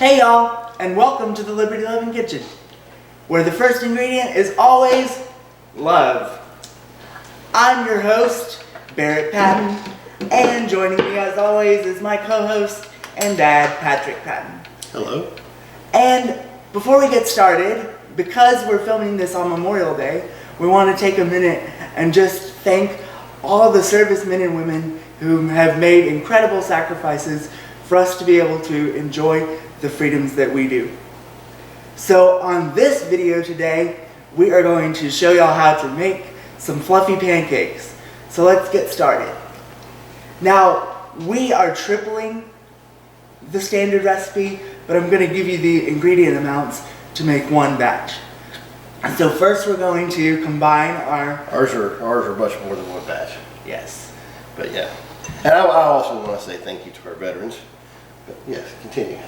Hey y'all, and welcome to the Liberty Lovin Kitchen, where the first ingredient is always love. I'm your host, Barrett Patton, and joining me as always is my co-host and dad, Patrick Patton. Hello. And before we get started, because we're filming this on Memorial Day, we want to take a minute and just thank all the servicemen and women who have made incredible sacrifices for us to be able to enjoy the freedoms that we do. So on this video today, we are going to show y'all how to make some fluffy pancakes. So let's get started. Now, we are tripling the standard recipe, but I'm going to give you the ingredient amounts to make one batch. So first we're going to combine our... Ours are much more than one batch. Yes. But yeah. And I also want to say thank you to our veterans. But yes, continue.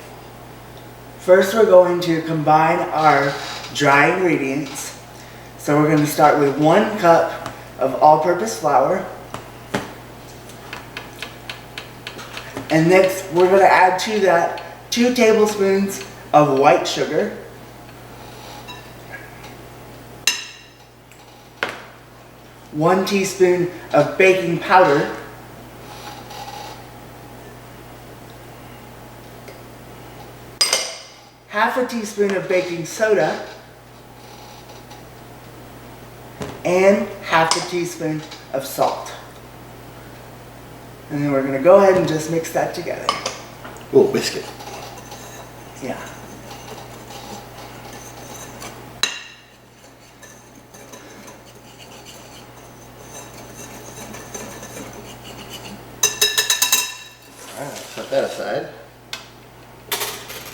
First we're going to combine our dry ingredients. So we're going to start with 1 cup of all-purpose flour. And next we're going to add to that 2 tablespoons of white sugar. 1 teaspoon of baking powder. 1/2 teaspoon of baking soda. And 1/2 teaspoon of salt. And then we're going to go ahead and just mix that together. Oh, biscuit. Yeah. Alright, set that aside.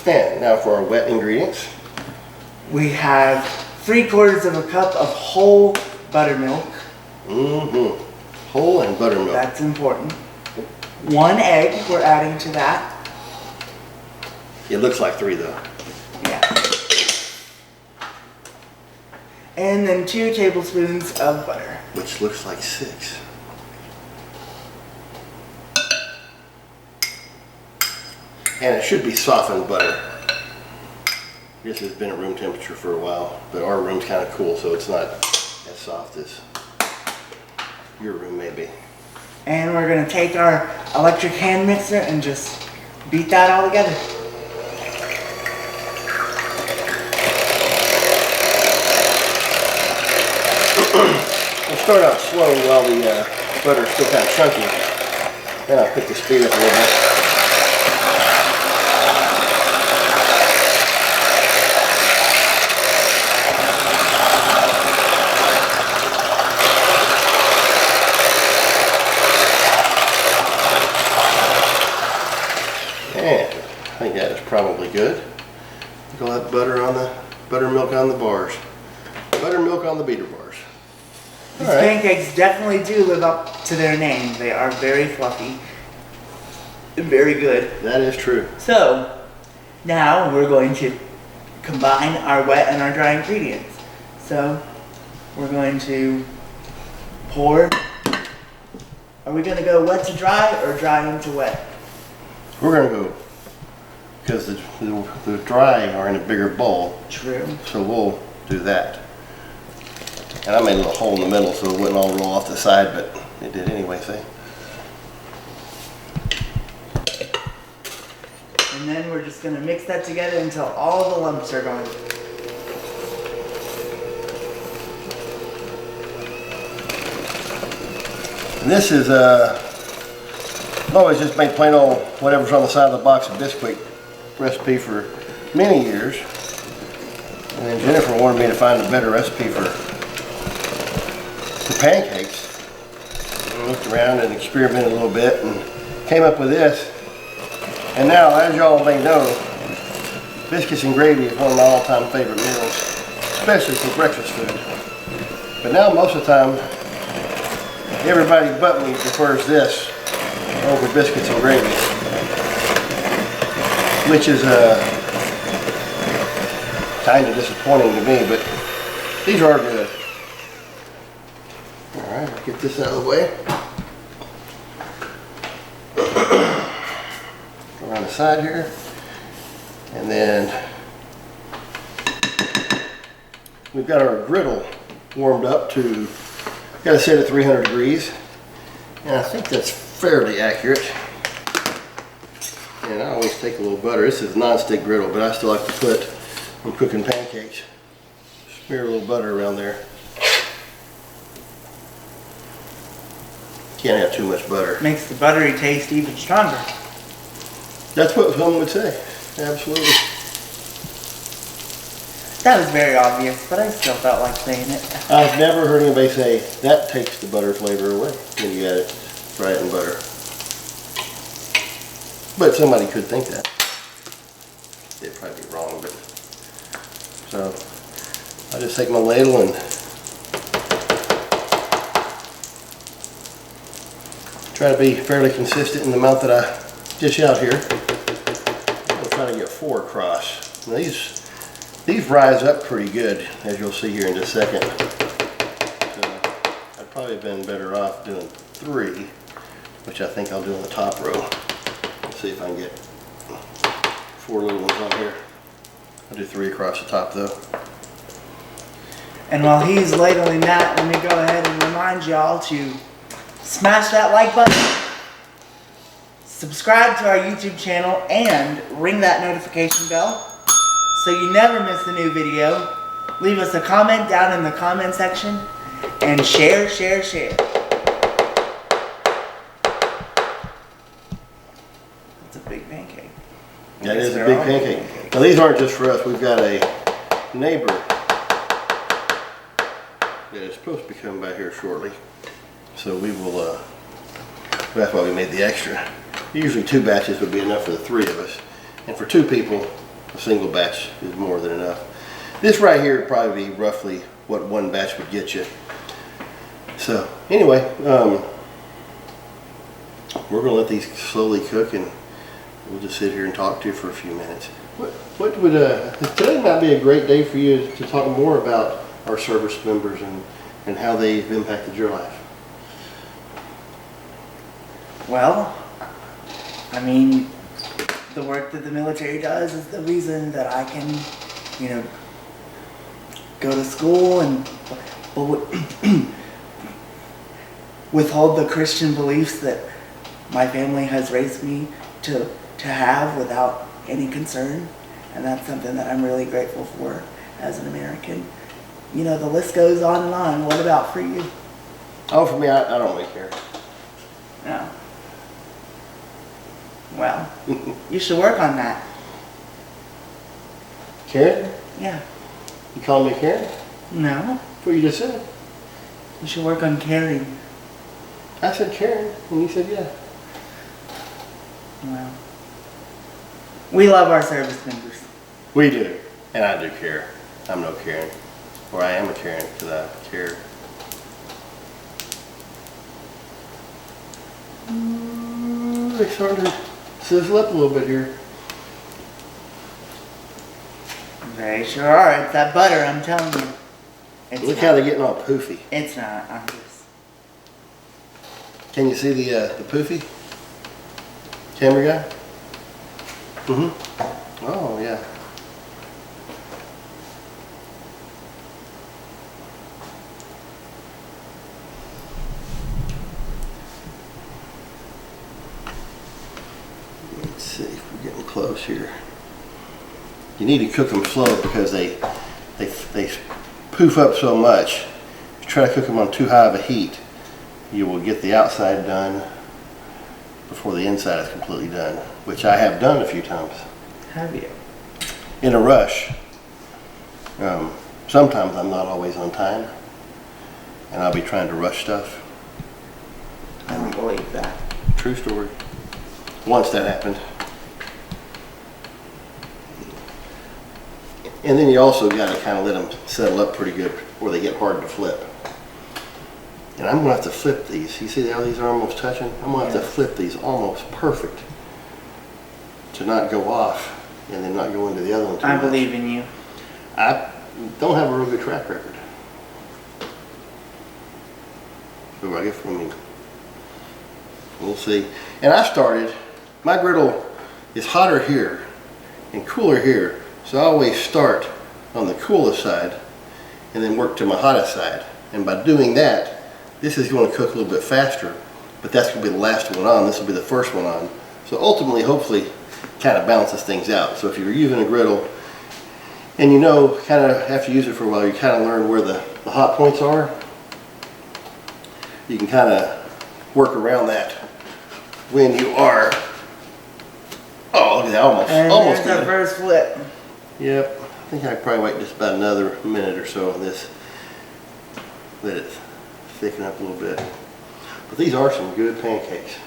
And now for our wet ingredients. We have 3/4 of a cup of whole buttermilk. Whole and buttermilk. That's important. 1 egg we're adding to that. It looks like 3 though. Yeah. And then 2 tablespoons of butter. Which looks like 6. And it should be softened butter. This has been at room temperature for a while, but our room's kind of cool, so it's not as soft as your room may be. And we're going to take our electric hand mixer and just beat that all together. We'll start out slow while the butter's still kind of chunky. Then I'll pick the speed up a little bit. And I think that is probably good. We'll have buttermilk on the bars. Buttermilk on the beater bars. These pancakes definitely do live up to their name. They are very fluffy and very good. That is true. So, now we're going to combine our wet and our dry ingredients. So, we're going to pour. Are we going to go wet to dry or dry into wet? We're going to go, because the dry are in a bigger bowl. True. So we'll do that. And I made a little hole in the middle so it wouldn't all roll off the side, but it did anyway, see? And then we're just going to mix that together until all the lumps are gone. And this is, I've always just made plain old whatever's on the side of the box of Bisquick recipe for many years. And then Jennifer wanted me to find a better recipe for the pancakes. And I looked around and experimented a little bit and came up with this. And now, as y'all may know, biscuits and gravy is one of my all-time favorite meals, especially for breakfast food. But now most of the time, everybody but me prefers this over biscuits and gravy, which is kind of disappointing to me, but these are good. Alright, I'll get this out of the way. Go around the side here. And then we've got our griddle warmed up to, got it set at 300 degrees. And I think that's fairly accurate. And I always take a little butter. This is a non-stick griddle, but I still like to put, when cooking pancakes, smear a little butter around there. Can't have too much butter. Makes the buttery taste even stronger. That's what someone would say. Absolutely. That was very obvious, but I still felt like saying it. I've never heard anybody say that takes the butter flavor away when you add it, fry it in butter. But somebody could think that. They'd probably be wrong, but so I just take my ladle and try to be fairly consistent in the amount that I dish out here. I'm trying to get 4 across. Now these rise up pretty good, as you'll see here in just a second. So I'd probably been better off doing 3, which I think I'll do on the top row. Let's see if I can get 4 little ones on here. I'll do 3 across the top though. And while he's ladling that, let me go ahead and remind y'all to smash that like button, subscribe to our YouTube channel, and ring that notification bell so you never miss a new video. Leave us a comment down in the comment section and share. That is a big pancake. Now these aren't just for us. We've got a neighbor that is supposed to be coming by here shortly. So we will, that's why we made the extra. Usually 2 batches would be enough for the 3 of us. And for 2 people, a single batch is more than enough. This right here would probably be roughly what 1 batch would get you. So anyway, we're gonna let these slowly cook and we'll just sit here and talk to you for a few minutes. What would, today might be a great day for you to talk more about our service members and how they've impacted your life. Well, I mean, the work that the military does is the reason that I can, you know, go to school and withhold the Christian beliefs that my family has raised me to have without any concern. And that's something that I'm really grateful for as an American. You know, the list goes on and on. What about for you? Oh, for me, I don't really care. No. Well, you should work on that. Karen? Yeah. You calling me Karen? No. That's what you just said. You should work on caring. I said Karen, and you said yeah. Well, we love our service members. We do, and I do care. I'm no Karen, or I am a Karen because I care. They're starting to sizzle up a little bit here. They sure are. It's that butter, I'm telling you. It's Look not, how they're getting all poofy. It's not. I'm just. Can you see the poofy? Camera guy? Mm-hmm. Oh, yeah. Let's see if we're getting close here. You need to cook them slow because they poof up so much. If you try to cook them on too high of a heat, you will get the outside done before the inside is completely done, which I have done a few times. Have you? In a rush. Sometimes I'm not always on time, and I'll be trying to rush stuff. I don't believe that. True story. Once that happened. And then you also got to kind of let them settle up pretty good before they get hard to flip. And I'm going to have to flip these. You see how these are almost touching? I'm going to have to flip these almost perfect to not go off and then not go into the other one too I much. believe in you. I don't have a real good track record. So I guess we'll see. And I started, my griddle is hotter here and cooler here. So I always start on the coolest side and then work to my hottest side. And by doing that, this is going to cook a little bit faster, but that's going to be the last one on. This will be the first one on. So ultimately, hopefully, kind of balances things out. So if you're using a griddle and you know, kind of after you use it for a while, you kind of learn where the hot points are. You can kind of work around that when you are, oh, look at that, almost there's good. our first flip. Yep, I think I could probably wait just about another minute or so on this. Let it thicken up a little bit. But these are some good pancakes.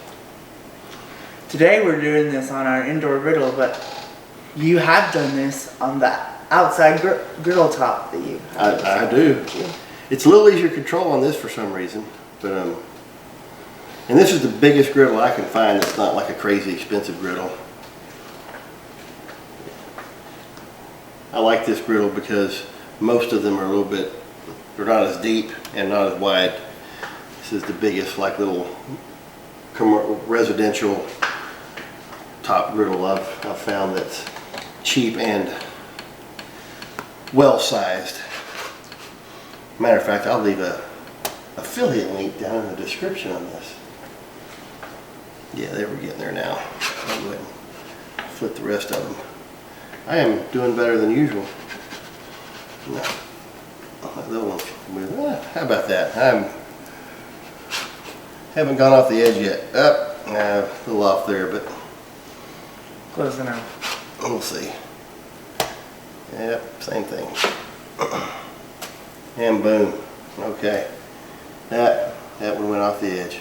Today we're doing this on our indoor griddle, but you have done this on the outside griddle top that you have. I do. It's a little easier to control on this for some reason, but and this is the biggest griddle I can find that's not like a crazy expensive griddle. I like this griddle because most of them are a little bit, they're not as deep and not as wide. This is the biggest, like, little residential top griddle I've found that's cheap and well sized. Matter of fact, I'll leave a affiliate link down in the description on this. Yeah, we're getting there now. I'll go ahead and flip the rest of them. I am doing better than usual. No, that one's, how about that? Haven't gone off the edge yet. A little off there, but Close enough. we'll see. Yep, same thing. And boom. Okay. That one went off the edge.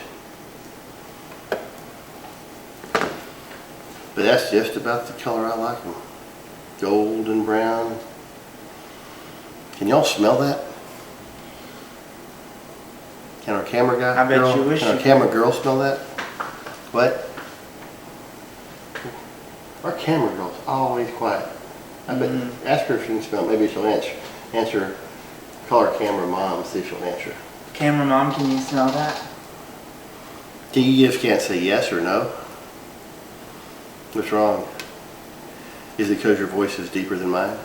But that's just about the color I like them. Golden brown. Can y'all smell that? Can our camera guy? I bet you wish Can our you camera girl smell that? What? Our camera girl's always quiet. I bet. Ask her if she can smell. Maybe she'll answer. Call her camera mom, see if she'll answer. Camera mom, can you smell that? You just can't say yes or no. What's wrong? Is it because your voice is deeper than mine?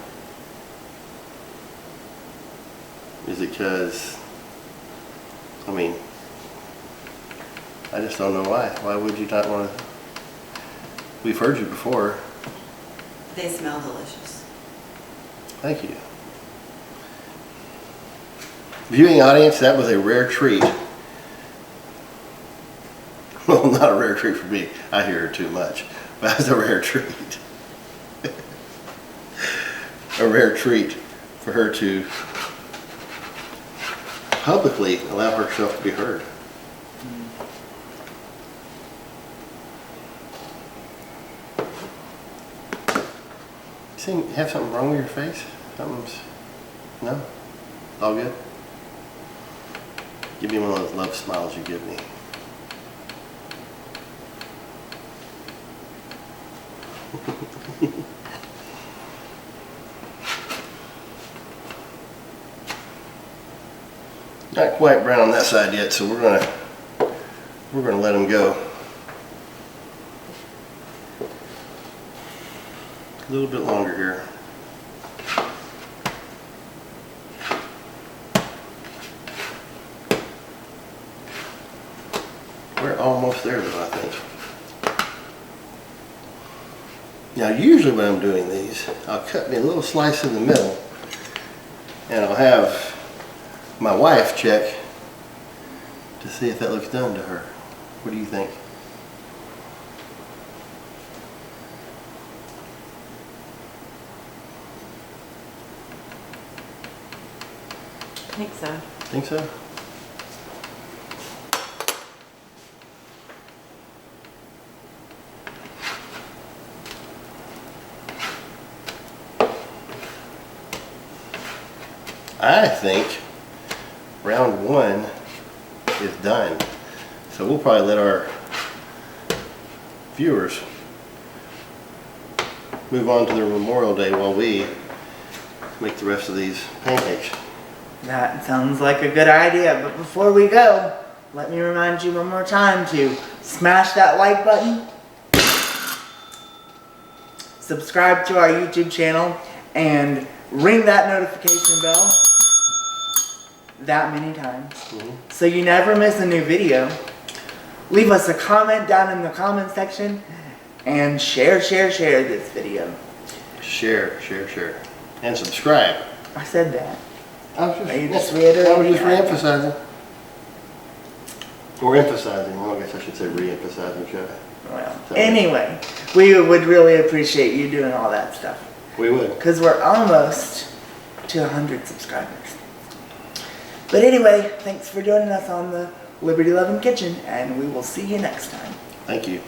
Is it because, I mean, I just don't know why. Why would you not want to? We've heard you before. They smell delicious. Thank you. Viewing audience, that was a rare treat. Well, not a rare treat for me. I hear her too much. But that was a rare treat. A rare treat for her to publicly allow herself to be heard. You have something wrong with your face? No? All good? Give me one of those love smiles you give me. Not quite brown on that side yet, so we're gonna let them go. A little bit longer here. We're almost there though, I think. Now usually when I'm doing these, I'll cut me a little slice in the middle and I'll have my wife check to see if that looks done to her. What do you think? I think so. Think so? I think round one is done. So we'll probably let our viewers move on to their Memorial Day while we make the rest of these pancakes. That sounds like a good idea, but before we go, let me remind you one more time to smash that like button, subscribe to our YouTube channel, and ring that notification bell that many times so you never miss a new video. Leave us a comment down in the comment section and share this video. Share. And subscribe. I said that. I was Are you just just reiterating? re-emphasizing. Or emphasizing. Well, I guess I should say re-emphasizing, should I? Well, So- anyway, we would really appreciate you doing all that stuff We would. because we're almost to 100 subscribers. But anyway, thanks for joining us on the Liberty Lovin' Kitchen, and we will see you next time. Thank you.